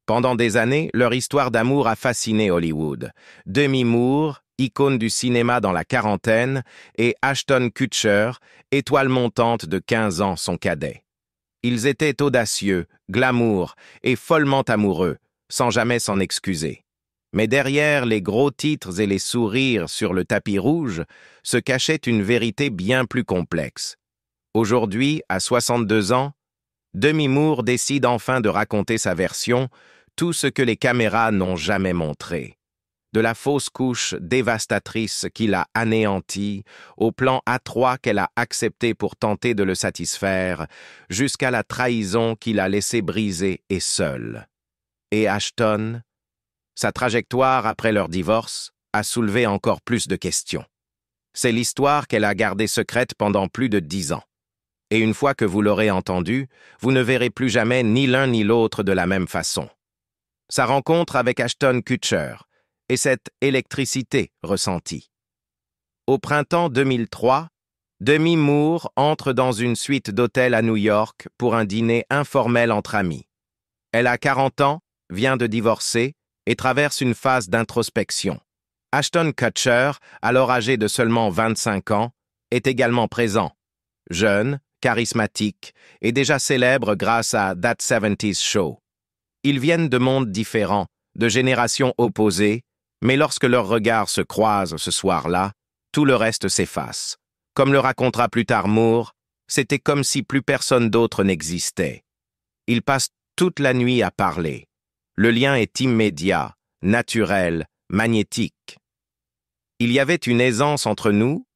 Pendant des années, leur histoire d'amour a fasciné Hollywood. Demi Moore, icône du cinéma dans la quarantaine, et Ashton Kutcher, étoile montante de 15 ans, son cadet. Ils étaient audacieux, glamour et follement amoureux, sans jamais s'en excuser. Mais derrière les gros titres et les sourires sur le tapis rouge se cachait une vérité bien plus complexe. Aujourd'hui, à 62 ans, Demi Moore décide enfin de raconter sa version, tout ce que les caméras n'ont jamais montré. De la fausse couche dévastatrice qui l'a anéantie, au plan A3 qu'elle a accepté pour tenter de le satisfaire, jusqu'à la trahison qui l'a laissé brisé et seul. Et Ashton, sa trajectoire après leur divorce, a soulevé encore plus de questions. C'est l'histoire qu'elle a gardée secrète pendant plus de 10 ans. Et une fois que vous l'aurez entendue, vous ne verrez plus jamais ni l'un ni l'autre de la même façon. Sa rencontre avec Ashton Kutcher et cette électricité ressentie. Au printemps 2003, Demi Moore entre dans une suite d'hôtel à New York pour un dîner informel entre amis. Elle a 40 ans, vient de divorcer et traverse une phase d'introspection. Ashton Kutcher, alors âgé de seulement 25 ans, est également présent. Jeune, charismatique et déjà célèbre grâce à That 70's Show. Ils viennent de mondes différents, de générations opposées, mais lorsque leurs regards se croisent ce soir-là, tout le reste s'efface. Comme le racontera plus tard Moore, c'était comme si plus personne d'autre n'existait. Ils passent toute la nuit à parler. Le lien est immédiat, naturel, magnétique. Il y avait une aisance entre nous,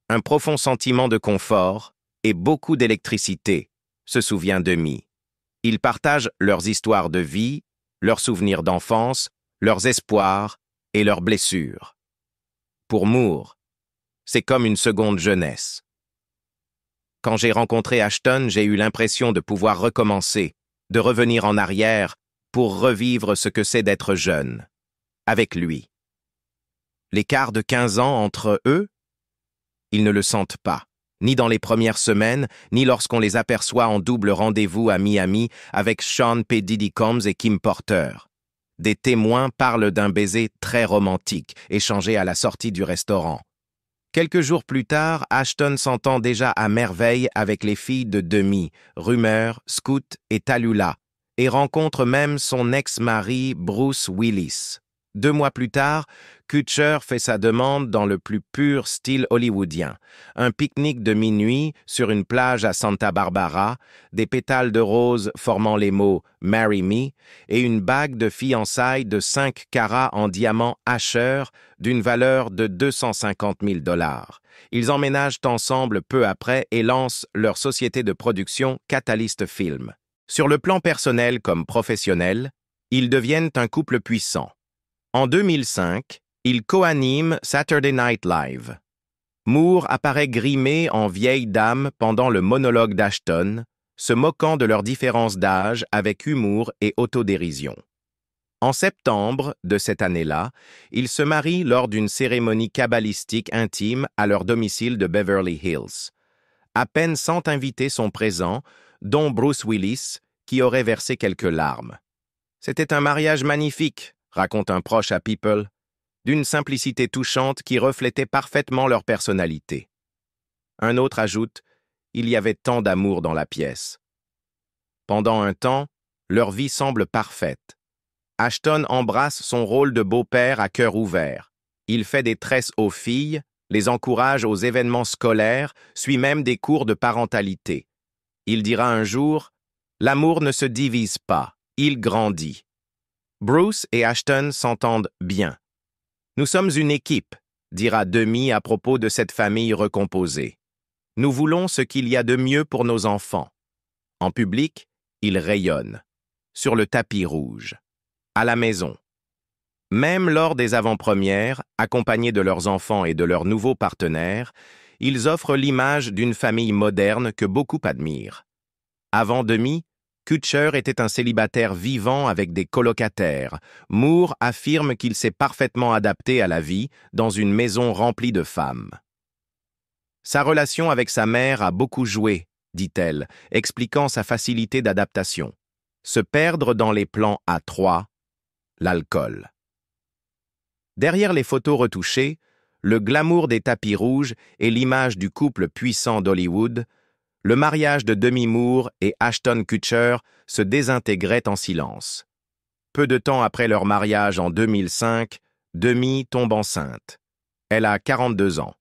un profond sentiment de confort et beaucoup d'électricité, se souvient Demi. Ils partagent leurs histoires de vie, leurs souvenirs d'enfance, leurs espoirs et leurs blessures. Pour Moore, c'est comme une seconde jeunesse. Quand j'ai rencontré Ashton, j'ai eu l'impression de pouvoir recommencer, de revenir en arrière pour revivre ce que c'est d'être jeune, avec lui. L'écart de 15 ans entre eux, ils ne le sentent pas. Ni dans les premières semaines, ni lorsqu'on les aperçoit en double rendez-vous à Miami avec Sean P. Diddy Combs et Kim Porter. Des témoins parlent d'un baiser très romantique, échangé à la sortie du restaurant. Quelques jours plus tard, Ashton s'entend déjà à merveille avec les filles de Demi, Rumeur, Scoot et Tallulah, et rencontre même son ex-mari Bruce Willis. 2 mois plus tard, Kutcher fait sa demande dans le plus pur style hollywoodien. Un pique-nique de minuit sur une plage à Santa Barbara, des pétales de rose formant les mots « Marry me » et une bague de fiançailles de 5 carats en diamant Asher d'une valeur de 250 000 $. Ils emménagent ensemble peu après et lancent leur société de production Catalyst Film. Sur le plan personnel comme professionnel, ils deviennent un couple puissant. En 2005, il co-anime Saturday Night Live. Moore apparaît grimé en vieille dame pendant le monologue d'Ashton, se moquant de leur différence d'âge avec humour et autodérision. En septembre de cette année-là, ils se marient lors d'une cérémonie kabbalistique intime à leur domicile de Beverly Hills. À peine 100 invités sont présents, dont Bruce Willis, qui aurait versé quelques larmes. « C'était un mariage magnifique », raconte un proche à People, d'une simplicité touchante qui reflétait parfaitement leur personnalité. Un autre ajoute, il y avait tant d'amour dans la pièce. Pendant un temps, leur vie semble parfaite. Ashton embrasse son rôle de beau-père à cœur ouvert. Il fait des tresses aux filles, les encourage aux événements scolaires, suit même des cours de parentalité. Il dira un jour, « L'amour ne se divise pas, il grandit. » Bruce et Ashton s'entendent bien. « Nous sommes une équipe », dira Demi à propos de cette famille recomposée. « Nous voulons ce qu'il y a de mieux pour nos enfants. » En public, ils rayonnent. Sur le tapis rouge. À la maison. Même lors des avant-premières, accompagnés de leurs enfants et de leurs nouveaux partenaires, ils offrent l'image d'une famille moderne que beaucoup admirent. Avant Demi, Kutcher était un célibataire vivant avec des colocataires. Moore affirme qu'il s'est parfaitement adapté à la vie dans une maison remplie de femmes. Sa relation avec sa mère a beaucoup joué, dit-elle, expliquant sa facilité d'adaptation. Se perdre dans les plans à trois, l'alcool. Derrière les photos retouchées, le glamour des tapis rouges et l'image du couple puissant d'Hollywood, le mariage de Demi Moore et Ashton Kutcher se désintégrait en silence. Peu de temps après leur mariage en 2005, Demi tombe enceinte. Elle a 42 ans.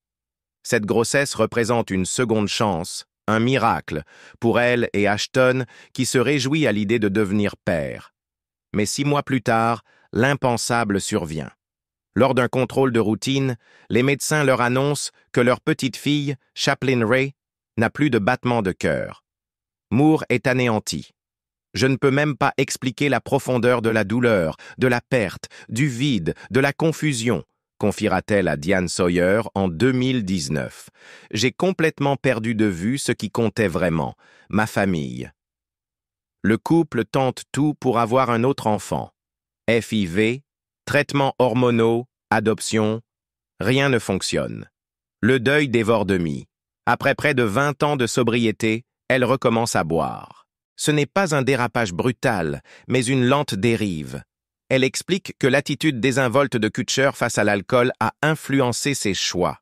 Cette grossesse représente une seconde chance, un miracle, pour elle et Ashton qui se réjouit à l'idée de devenir père. Mais 6 mois plus tard, l'impensable survient. Lors d'un contrôle de routine, les médecins leur annoncent que leur petite fille, Chaplin Ray, n'a plus de battement de cœur. Moore est anéanti. Je ne peux même pas expliquer la profondeur de la douleur, de la perte, du vide, de la confusion, confiera-t-elle à Diane Sawyer en 2019. J'ai complètement perdu de vue ce qui comptait vraiment, ma famille. Le couple tente tout pour avoir un autre enfant. FIV, traitements hormonaux, adoption, rien ne fonctionne. Le deuil dévore Demi. Après près de 20 ans de sobriété, elle recommence à boire. Ce n'est pas un dérapage brutal, mais une lente dérive. Elle explique que l'attitude désinvolte de Kutcher face à l'alcool a influencé ses choix.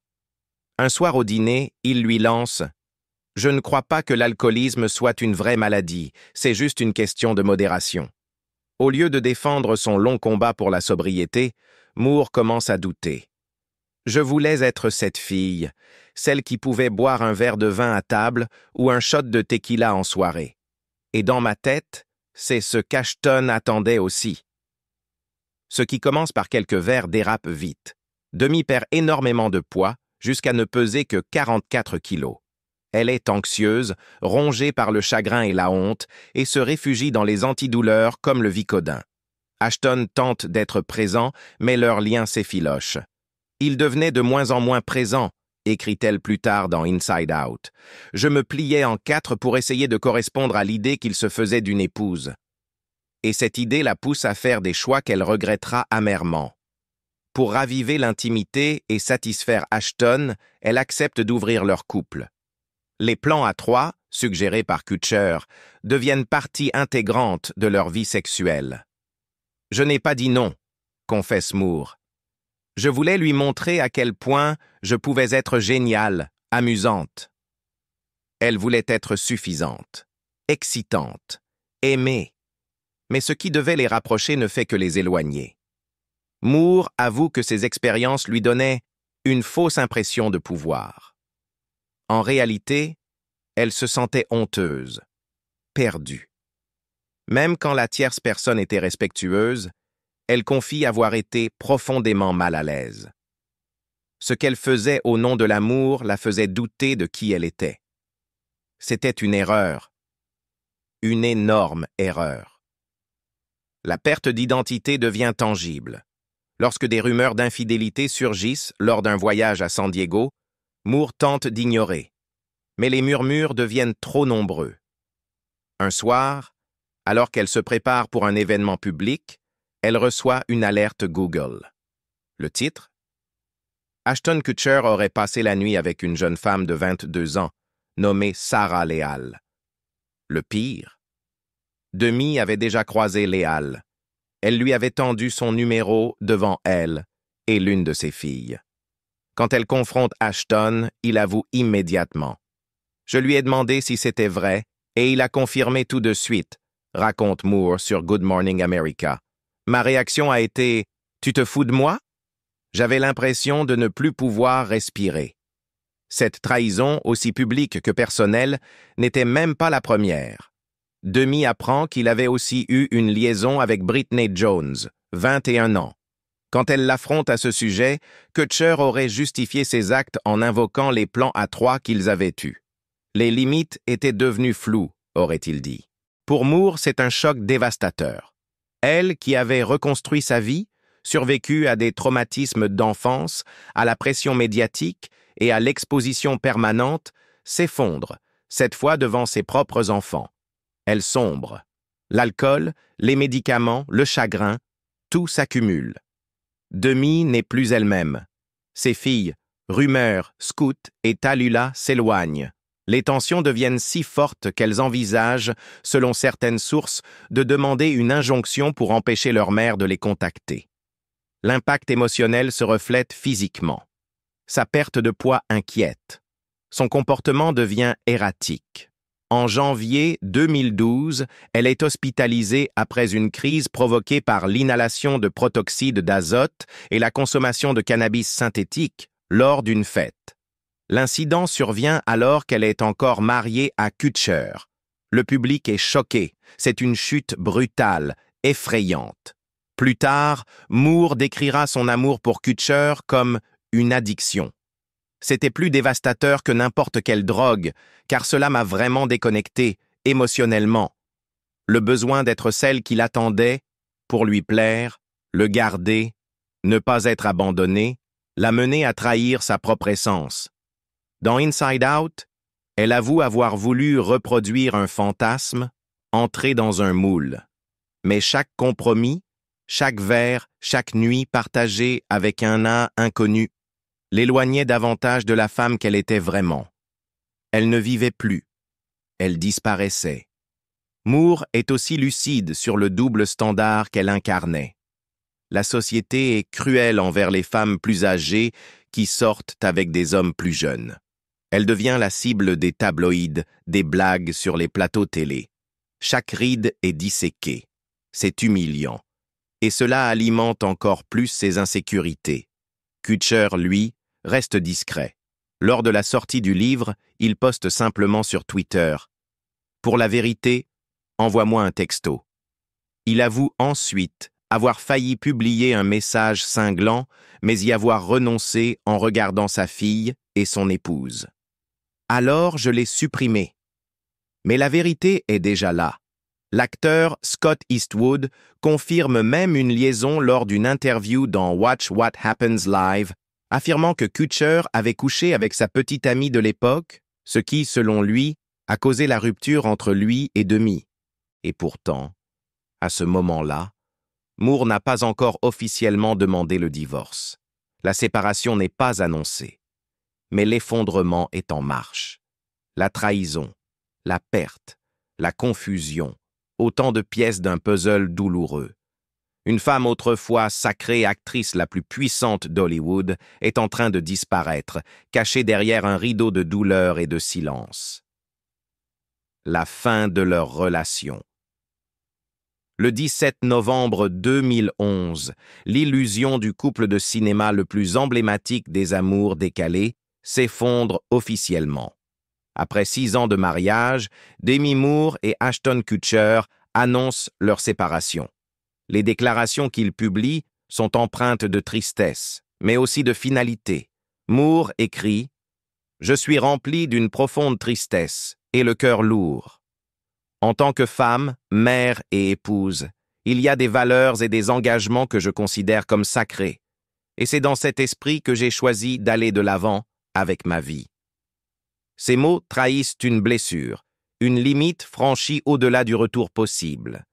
Un soir au dîner, il lui lance « Je ne crois pas que l'alcoolisme soit une vraie maladie, c'est juste une question de modération. » Au lieu de défendre son long combat pour la sobriété, Moore commence à douter. « Je voulais être cette fille, celle qui pouvait boire un verre de vin à table ou un shot de tequila en soirée. Et dans ma tête, c'est ce qu'Ashton attendait aussi. » Ce qui commence par quelques verres dérape vite. Demi perd énormément de poids, jusqu'à ne peser que 44 kilos. Elle est anxieuse, rongée par le chagrin et la honte, et se réfugie dans les antidouleurs comme le Vicodin. Ashton tente d'être présent, mais leur lien s'effiloche. « Il devenait de moins en moins présent », écrit-elle plus tard dans Inside Out. « Je me pliais en 4 pour essayer de correspondre à l'idée qu'il se faisait d'une épouse. » Et cette idée la pousse à faire des choix qu'elle regrettera amèrement. Pour raviver l'intimité et satisfaire Ashton, elle accepte d'ouvrir leur couple. Les plans à trois, suggérés par Kutcher, deviennent partie intégrante de leur vie sexuelle. « Je n'ai pas dit non », confesse Moore. « Je voulais lui montrer à quel point je pouvais être géniale, amusante. » Elle voulait être suffisante, excitante, aimée. Mais ce qui devait les rapprocher ne fait que les éloigner. Moore avoue que ces expériences lui donnaient une fausse impression de pouvoir. En réalité, elle se sentait honteuse, perdue. Même quand la tierce personne était respectueuse, elle confie avoir été profondément mal à l'aise. Ce qu'elle faisait au nom de l'amour la faisait douter de qui elle était. C'était une erreur, une énorme erreur. La perte d'identité devient tangible. Lorsque des rumeurs d'infidélité surgissent lors d'un voyage à San Diego, Moore tente d'ignorer. Mais les murmures deviennent trop nombreux. Un soir, alors qu'elle se prépare pour un événement public, elle reçoit une alerte Google. Le titre ? Ashton Kutcher aurait passé la nuit avec une jeune femme de 22 ans, nommée Sarah Leal. Le pire ? Demi avait déjà croisé Leal. Elle lui avait tendu son numéro devant elle et l'une de ses filles. Quand elle confronte Ashton, il avoue immédiatement. « Je lui ai demandé si c'était vrai et il a confirmé tout de suite », raconte Moore sur Good Morning America. « Ma réaction a été « Tu te fous de moi ?» J'avais l'impression de ne plus pouvoir respirer. Cette trahison, aussi publique que personnelle, n'était même pas la première. Demi apprend qu'il avait aussi eu une liaison avec Britney Jones, 21 ans. Quand elle l'affronte à ce sujet, Kutcher aurait justifié ses actes en invoquant les plans à trois qu'ils avaient eus. Les limites étaient devenues floues, aurait-il dit. Pour Moore, c'est un choc dévastateur. Elle, qui avait reconstruit sa vie, survécu à des traumatismes d'enfance, à la pression médiatique et à l'exposition permanente, s'effondre, cette fois devant ses propres enfants. Elle sombre. L'alcool, les médicaments, le chagrin, tout s'accumule. Demi n'est plus elle-même. Ses filles, Rumeur, Scout et Tallulah s'éloignent. Les tensions deviennent si fortes qu'elles envisagent, selon certaines sources, de demander une injonction pour empêcher leur mère de les contacter. L'impact émotionnel se reflète physiquement. Sa perte de poids inquiète. Son comportement devient erratique. En janvier 2012, elle est hospitalisée après une crise provoquée par l'inhalation de protoxyde d'azote et la consommation de cannabis synthétique lors d'une fête. L'incident survient alors qu'elle est encore mariée à Kutcher. Le public est choqué. C'est une chute brutale, effrayante. Plus tard, Moore décrira son amour pour Kutcher comme une addiction. C'était plus dévastateur que n'importe quelle drogue, car cela m'a vraiment déconnecté, émotionnellement. Le besoin d'être celle qu'il attendait, pour lui plaire, le garder, ne pas être abandonnée, l'a mené à trahir sa propre essence. Dans Inside Out, elle avoue avoir voulu reproduire un fantasme, entrer dans un moule. Mais chaque compromis, chaque verre, chaque nuit partagée avec un inconnu, l'éloignait davantage de la femme qu'elle était vraiment. Elle ne vivait plus. Elle disparaissait. Moore est aussi lucide sur le double standard qu'elle incarnait. La société est cruelle envers les femmes plus âgées qui sortent avec des hommes plus jeunes. Elle devient la cible des tabloïds, des blagues sur les plateaux télé. Chaque ride est disséquée. C'est humiliant. Et cela alimente encore plus ses insécurités. Kutcher, lui, reste discret. Lors de la sortie du livre, il poste simplement sur Twitter « Pour la vérité, envoie-moi un texto ». Il avoue ensuite avoir failli publier un message cinglant, mais y avoir renoncé en regardant sa fille et son épouse. Alors je l'ai supprimé. Mais la vérité est déjà là. L'acteur Scott Eastwood confirme même une liaison lors d'une interview dans Watch What Happens Live, affirmant que Kutcher avait couché avec sa petite amie de l'époque, ce qui, selon lui, a causé la rupture entre lui et Demi. Et pourtant, à ce moment-là, Moore n'a pas encore officiellement demandé le divorce. La séparation n'est pas annoncée. Mais l'effondrement est en marche. La trahison, la perte, la confusion, autant de pièces d'un puzzle douloureux. Une femme autrefois sacrée actrice la plus puissante d'Hollywood est en train de disparaître, cachée derrière un rideau de douleur et de silence. La fin de leur relation. Le 17 novembre 2011, l'illusion du couple de cinéma le plus emblématique des amours décalés s'effondre officiellement. Après 6 ans de mariage, Demi Moore et Ashton Kutcher annoncent leur séparation. Les déclarations qu'ils publient sont empreintes de tristesse, mais aussi de finalité. Moore écrit « Je suis rempli d'une profonde tristesse et le cœur lourd. En tant que femme, mère et épouse, il y a des valeurs et des engagements que je considère comme sacrés. Et c'est dans cet esprit que j'ai choisi d'aller de l'avant avec ma vie. » Ces mots trahissent une blessure, une limite franchie au-delà du retour possible.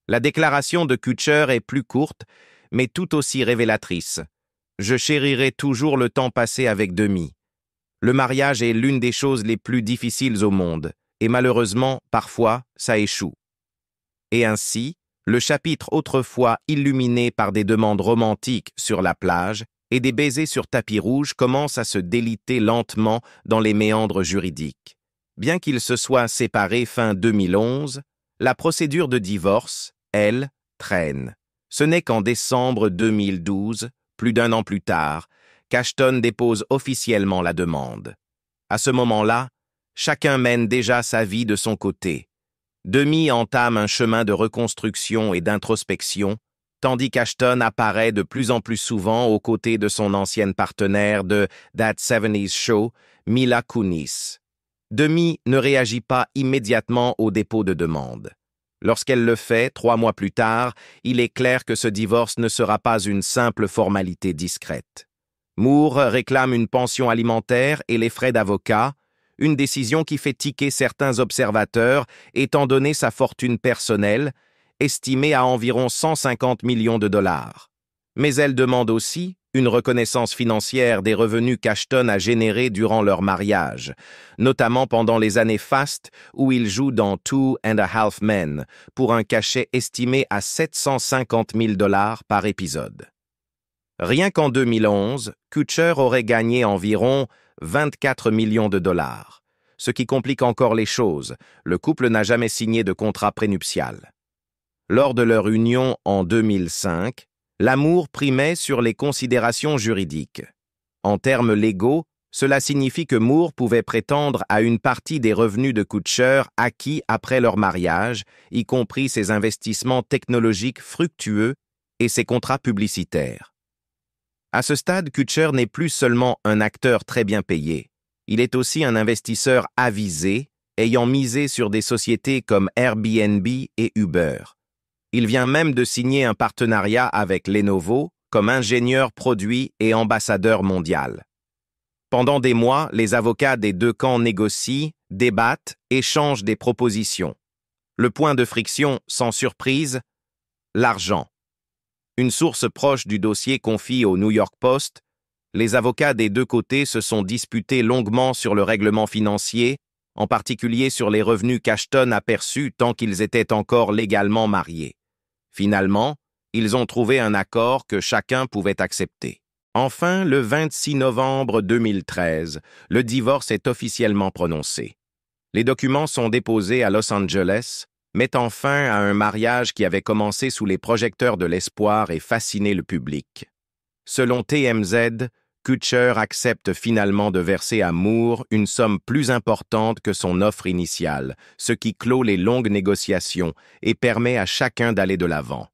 La déclaration de Kutcher est plus courte, mais tout aussi révélatrice. Je chérirai toujours le temps passé avec Demi. Le mariage est l'une des choses les plus difficiles au monde, et malheureusement, parfois, ça échoue. Et ainsi, le chapitre autrefois illuminé par des demandes romantiques sur la plage et des baisers sur tapis rouge commence à se déliter lentement dans les méandres juridiques. Bien qu'ils se soient séparés fin 2011, la procédure de divorce, elle, traîne. Ce n'est qu'en décembre 2012, plus d'1 an plus tard, qu'Ashton dépose officiellement la demande. À ce moment-là, chacun mène déjà sa vie de son côté. Demi entame un chemin de reconstruction et d'introspection, tandis qu'Ashton apparaît de plus en plus souvent aux côtés de son ancienne partenaire de That 70s Show, Mila Kunis. Demi ne réagit pas immédiatement au dépôt de demande. Lorsqu'elle le fait, 3 mois plus tard, il est clair que ce divorce ne sera pas une simple formalité discrète. Moore réclame une pension alimentaire et les frais d'avocat, une décision qui fait tiquer certains observateurs étant donné sa fortune personnelle, estimée à environ 150 millions de dollars. Mais elle demande aussi une reconnaissance financière des revenus qu'Ashton a générés durant leur mariage, notamment pendant les années fastes où il joue dans Two and a Half Men pour un cachet estimé à 750 000 $ par épisode. Rien qu'en 2011, Kutcher aurait gagné environ 24 millions de dollars, ce qui complique encore les choses. Le couple n'a jamais signé de contrat prénuptial. Lors de leur union en 2005, l'amour primait sur les considérations juridiques. En termes légaux, cela signifie que Moore pouvait prétendre à une partie des revenus de Kutcher acquis après leur mariage, y compris ses investissements technologiques fructueux et ses contrats publicitaires. À ce stade, Kutcher n'est plus seulement un acteur très bien payé. Il est aussi un investisseur avisé, ayant misé sur des sociétés comme Airbnb et Uber. Il vient même de signer un partenariat avec Lenovo comme ingénieur produit et ambassadeur mondial. Pendant des mois, les avocats des deux camps négocient, débattent, échangent des propositions. Le point de friction, sans surprise, l'argent. Une source proche du dossier confie au New York Post, les avocats des deux côtés se sont disputés longuement sur le règlement financier, en particulier sur les revenus qu'Ashton a perçus tant qu'ils étaient encore légalement mariés. Finalement, ils ont trouvé un accord que chacun pouvait accepter. Enfin, le 26 novembre 2013, le divorce est officiellement prononcé. Les documents sont déposés à Los Angeles, mettant fin à un mariage qui avait commencé sous les projecteurs de l'espoir et fasciné le public. Selon TMZ, Kutcher accepte finalement de verser à Moore une somme plus importante que son offre initiale, ce qui clôt les longues négociations et permet à chacun d'aller de l'avant.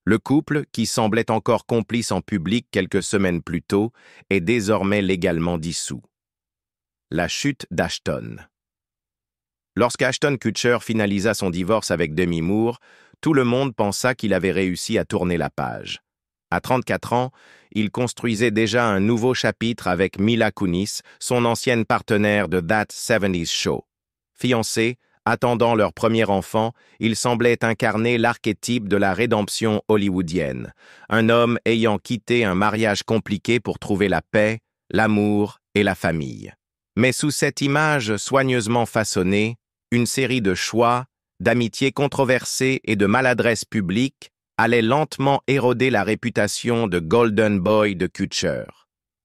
Le couple, qui semblait encore complice en public quelques semaines plus tôt, est désormais légalement dissous. La chute d'Ashton. Lorsqu'Ashton Kutcher finalisa son divorce avec Demi Moore, tout le monde pensa qu'il avait réussi à tourner la page. À 34 ans, il construisait déjà un nouveau chapitre avec Mila Kunis, son ancienne partenaire de That 70s Show. Fiancés, attendant leur premier enfant, il semblait incarner l'archétype de la rédemption hollywoodienne, un homme ayant quitté un mariage compliqué pour trouver la paix, l'amour et la famille. Mais sous cette image soigneusement façonnée, une série de choix, d'amitiés controversées et de maladresses publiques allait lentement éroder la réputation de Golden Boy de Kutcher.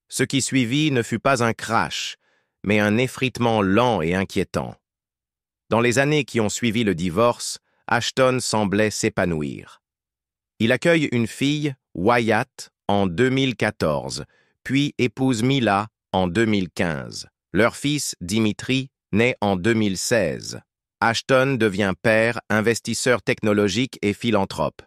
Ce qui suivit ne fut pas un crash, mais un effritement lent et inquiétant. Dans les années qui ont suivi le divorce, Ashton semblait s'épanouir. Il accueille une fille, Wyatt, en 2014, puis épouse Mila en 2015. Leur fils, Dimitri, naît en 2016. Ashton devient père, investisseur technologique et philanthrope.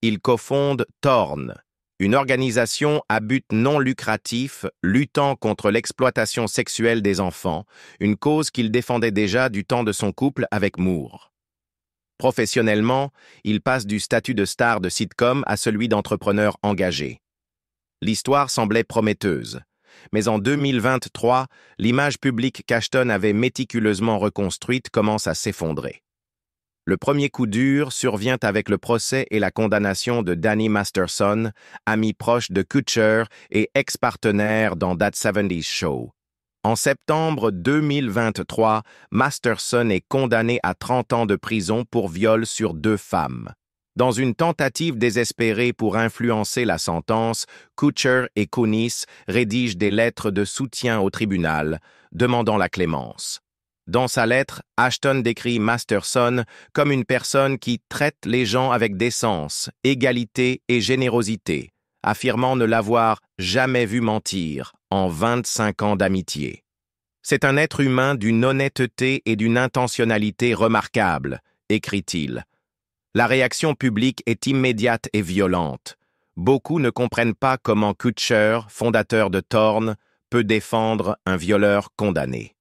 Il cofonde Torn, une organisation à but non lucratif luttant contre l'exploitation sexuelle des enfants, une cause qu'il défendait déjà du temps de son couple avec Moore. Professionnellement, il passe du statut de star de sitcom à celui d'entrepreneur engagé. L'histoire semblait prometteuse, mais en 2023, l'image publique qu'Ashton avait méticuleusement reconstruite commence à s'effondrer. Le premier coup dur survient avec le procès et la condamnation de Danny Masterson, ami proche de Kutcher et ex-partenaire dans That 70s Show. En septembre 2023, Masterson est condamné à 30 ans de prison pour viol sur 2 femmes. Dans une tentative désespérée pour influencer la sentence, Kutcher et Kunis rédigent des lettres de soutien au tribunal, demandant la clémence. Dans sa lettre, Ashton décrit Masterson comme une personne qui traite les gens avec décence, égalité et générosité, affirmant ne l'avoir jamais vu mentir en 25 ans d'amitié. C'est un être humain d'une honnêteté et d'une intentionnalité remarquables, écrit-il. La réaction publique est immédiate et violente. Beaucoup ne comprennent pas comment Kutcher, fondateur de Torn, peut défendre un violeur condamné.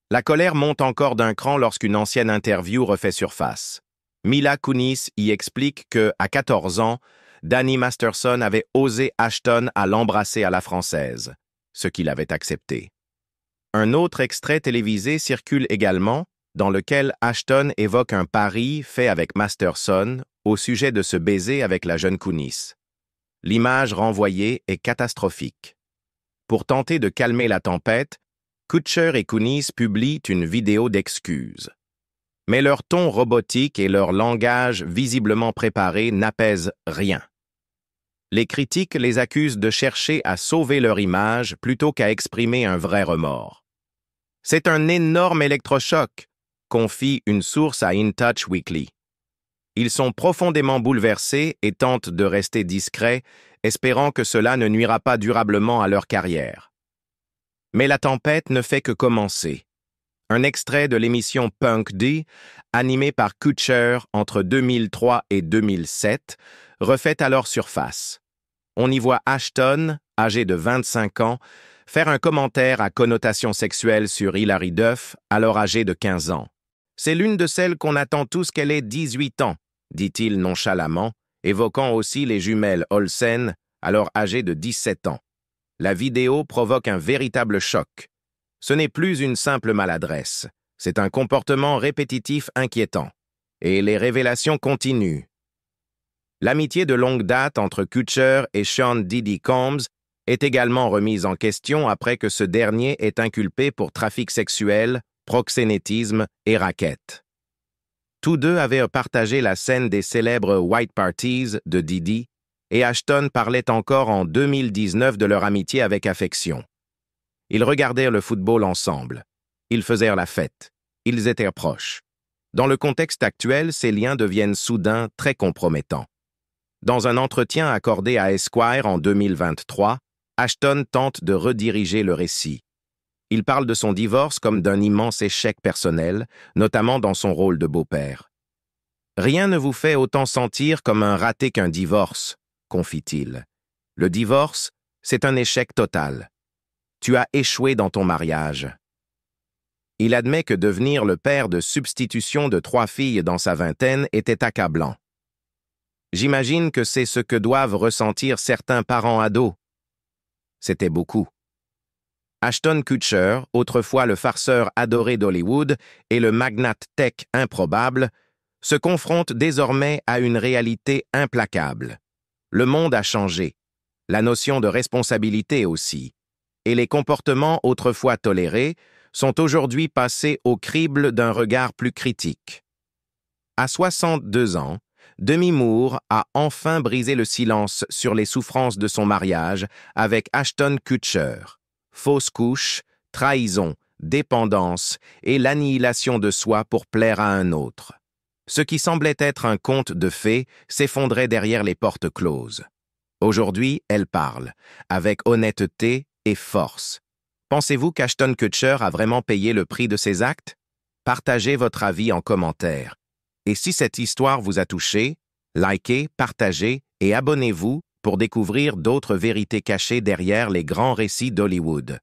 La colère monte encore d'un cran lorsqu'une ancienne interview refait surface. Mila Kunis y explique que, à 14 ans, Danny Masterson avait osé Ashton à l'embrasser à la française, ce qu'il avait accepté. Un autre extrait télévisé circule également, dans lequel Ashton évoque un pari fait avec Masterson au sujet de se baiser avec la jeune Kunis. L'image renvoyée est catastrophique. Pour tenter de calmer la tempête, Kutcher et Kunis publient une vidéo d'excuses. Mais leur ton robotique et leur langage visiblement préparé n'apaisent rien. Les critiques les accusent de chercher à sauver leur image plutôt qu'à exprimer un vrai remords. C'est un énorme électrochoc, confie une source à InTouch Weekly. Ils sont profondément bouleversés et tentent de rester discrets, espérant que cela ne nuira pas durablement à leur carrière. Mais la tempête ne fait que commencer. Un extrait de l'émission Punk D, animée par Kutcher entre 2003 et 2007, refait alors surface. On y voit Ashton, âgé de 25 ans, faire un commentaire à connotation sexuelle sur Hilary Duff, alors âgée de 15 ans. « C'est l'une de celles qu'on attend tous qu'elle ait 18 ans », dit-il nonchalamment, évoquant aussi les jumelles Olsen, alors âgées de 17 ans. La vidéo provoque un véritable choc. Ce n'est plus une simple maladresse, c'est un comportement répétitif inquiétant. Et les révélations continuent. L'amitié de longue date entre Kutcher et Sean Diddy Combs est également remise en question après que ce dernier est inculpé pour trafic sexuel, proxénétisme et racket. Tous deux avaient partagé la scène des célèbres White Parties de Diddy, et Ashton parlait encore en 2019 de leur amitié avec affection. Ils regardèrent le football ensemble. Ils faisèrent la fête. Ils étaient proches. Dans le contexte actuel, ces liens deviennent soudain très compromettants. Dans un entretien accordé à Esquire en 2023, Ashton tente de rediriger le récit. Il parle de son divorce comme d'un immense échec personnel, notamment dans son rôle de beau-père. « Rien ne vous fait autant sentir comme un raté qu'un divorce », confie-t-il. « Le divorce, c'est un échec total. Tu as échoué dans ton mariage. » Il admet que devenir le père de substitution de 3 filles dans sa vingtaine était accablant. « J'imagine que c'est ce que doivent ressentir certains parents ados. » C'était beaucoup. Ashton Kutcher, autrefois le farceur adoré d'Hollywood et le magnate tech improbable, se confronte désormais à une réalité implacable. Le monde a changé, la notion de responsabilité aussi, et les comportements autrefois tolérés sont aujourd'hui passés au crible d'un regard plus critique. À 62 ans, Demi Moore a enfin brisé le silence sur les souffrances de son mariage avec Ashton Kutcher. Fausse couche, trahison, dépendance et l'annihilation de soi pour plaire à un autre. Ce qui semblait être un conte de fées s'effondrait derrière les portes closes. Aujourd'hui, elle parle, avec honnêteté et force. Pensez-vous qu'Ashton Kutcher a vraiment payé le prix de ses actes? Partagez votre avis en commentaire. Et si cette histoire vous a touché, likez, partagez et abonnez-vous pour découvrir d'autres vérités cachées derrière les grands récits d'Hollywood.